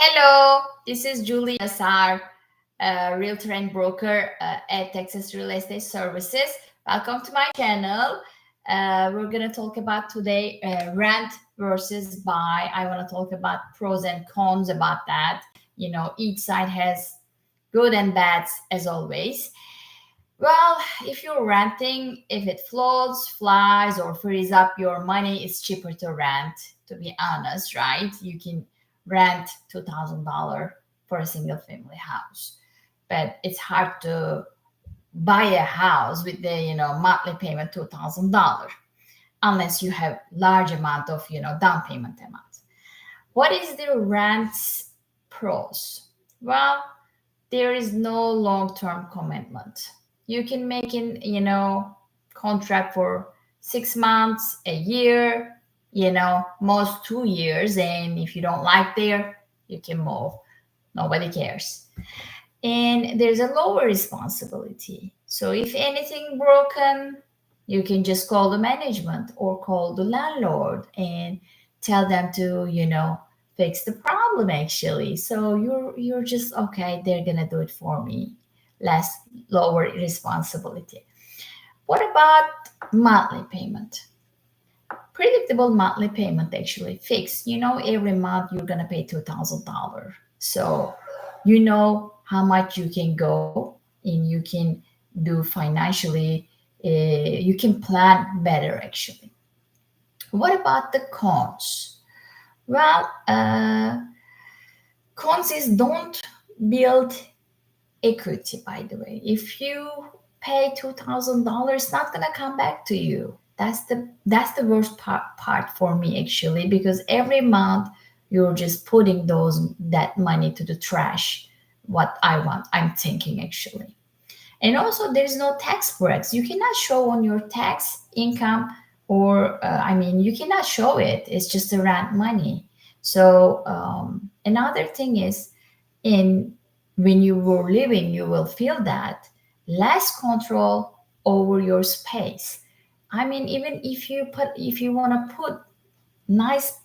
Hello, this is Julie Asar, realtor and broker at Texas Real Estate Services. Welcome to my channel. We're going to talk about today rent versus buy. I want to talk about pros and cons about that. Each side has good and bads as always. Well, if you're renting, if it floats, flies, or frees up your money, it's cheaper to rent, to be honest, right? You can rent $2,000 for a single family house. But it's hard to buy a house with the, monthly payment $2,000 unless you have large amount of, down payment amount. What is the rent's pros? Well, there is no long-term commitment. You can make in, contract for 6 months, a year, most 2 years. And if you don't like there, you can move. Nobody cares. And there's a lower responsibility. So if anything broken, you can just call the management or call the landlord and tell them to, fix the problem actually. So you're just okay, they're gonna do it for me. Less lower responsibility. What about monthly payment? Predictable monthly payment actually fixed. Every month you're gonna pay $2,000. So you know how much you can go and you can do financially. You can plan better actually. What about the cons? Well, cons is don't build equity, by the way. If you pay $2,000, it's not gonna come back to you. That's the worst part for me actually, because every month you're just putting that money to the trash. What I'm thinking actually. And also, there's no tax breaks. You cannot show on your tax income, or you cannot show it. It's just the rent money. So another thing is, in when you were living, you will feel that less control over your space. Even if you want to put nice,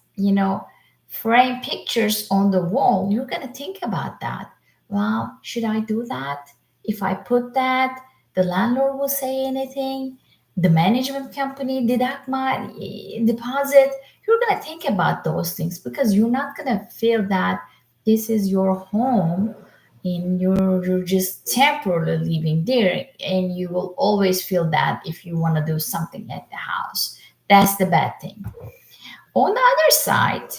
frame pictures on the wall, you're going to think about that. Well, should I do that? If I put that, the landlord will say anything, the management company deduct my deposit. You're going to think about those things because you're not going to feel that this is your home and you're just temporarily living there, and you will always feel that if you want to do something at the house. That's the bad thing. On the other side,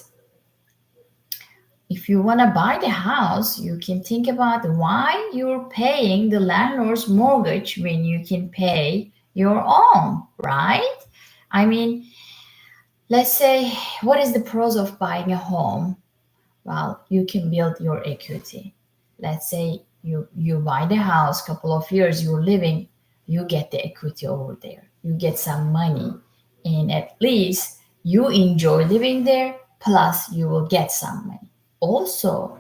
if you want to buy the house, you can think about why you're paying the landlord's mortgage when you can pay your own, right? I mean, let's say, what is the pros of buying a home? Well, you can build your equity. Let's say you buy the house, couple of years you're living, you get the equity over there. You get some money, and at least you enjoy living there, plus you will get some money. Also,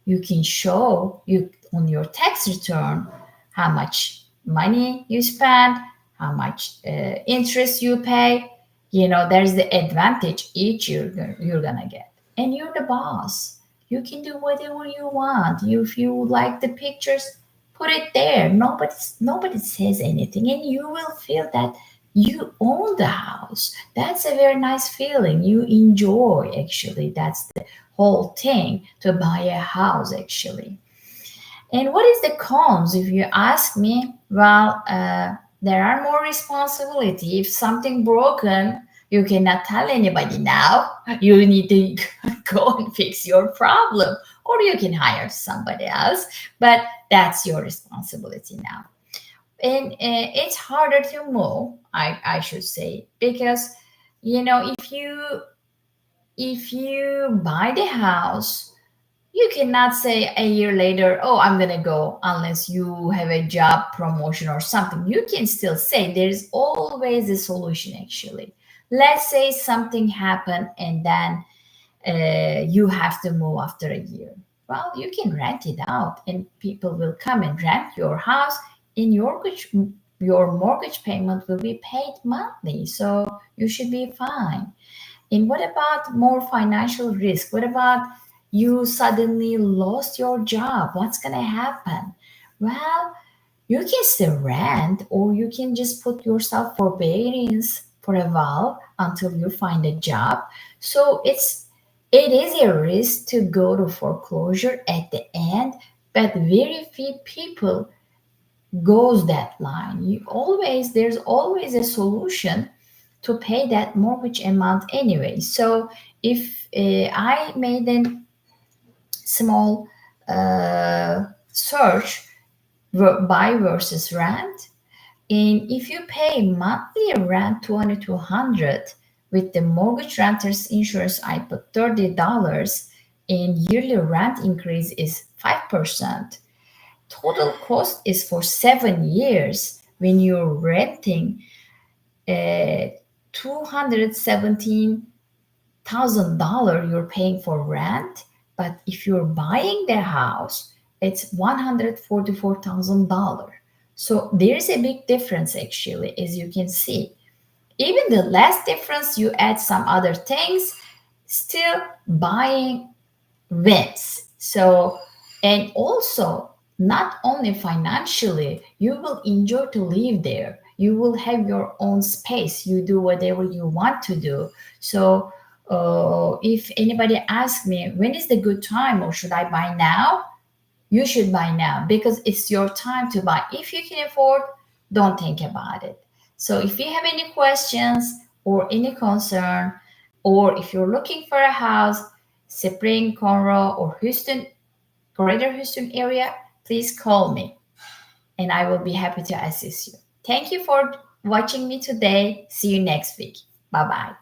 you can show you on your tax return how much money you spend, how much interest you pay. There's the advantage each year you're gonna get, and you're the boss. You can do whatever you want. If you like the pictures, put it there. Nobody says anything, and you will feel that you own the house. That's a very nice feeling. You enjoy actually. That's the whole thing to buy a house actually. And what is the cons? If you ask me, well, there are more responsibility. If something broken, you cannot tell anybody now. You need to go and fix your problem, or you can hire somebody else. But that's your responsibility now. And it's harder to move, I should say, because if you buy the house, you cannot say a year later, oh, I'm going to go, unless you have a job promotion or something. You can still say there's always a solution, actually. Let's say something happened and then you have to move after a year. Well, you can rent it out and people will come and rent your house, and your mortgage payment will be paid monthly. So you should be fine. And what about more financial risk? What about you suddenly lost your job. What's going to happen? Well, you can still rent, or you can just put yourself forbearance for a while until you find a job. So it is a risk to go to foreclosure at the end, but very few people goes that line. There's always a solution to pay that mortgage amount anyway. So if I made a small search, buy versus rent, and if you pay monthly rent 2,200 with the mortgage renter's insurance, I put $30, and yearly rent increase is 5%. Total cost is for 7 years when you're renting $217,000 you're paying for rent, but if you're buying the house, it's $144,000. So there's a big difference actually, as you can see. Even the less difference, you add some other things, still buying wins. So, and also, not only financially, you will enjoy to live there. You will have your own space. You do whatever you want to do. So, if anybody asks me, when is the good time or should I buy now? You should buy now because it's your time to buy. If you can afford, don't think about it. So if you have any questions or any concern, or if you're looking for a house, Spring, Conroe, or Houston, Greater Houston area, please call me and I will be happy to assist you. Thank you for watching me today. See you next week. Bye bye.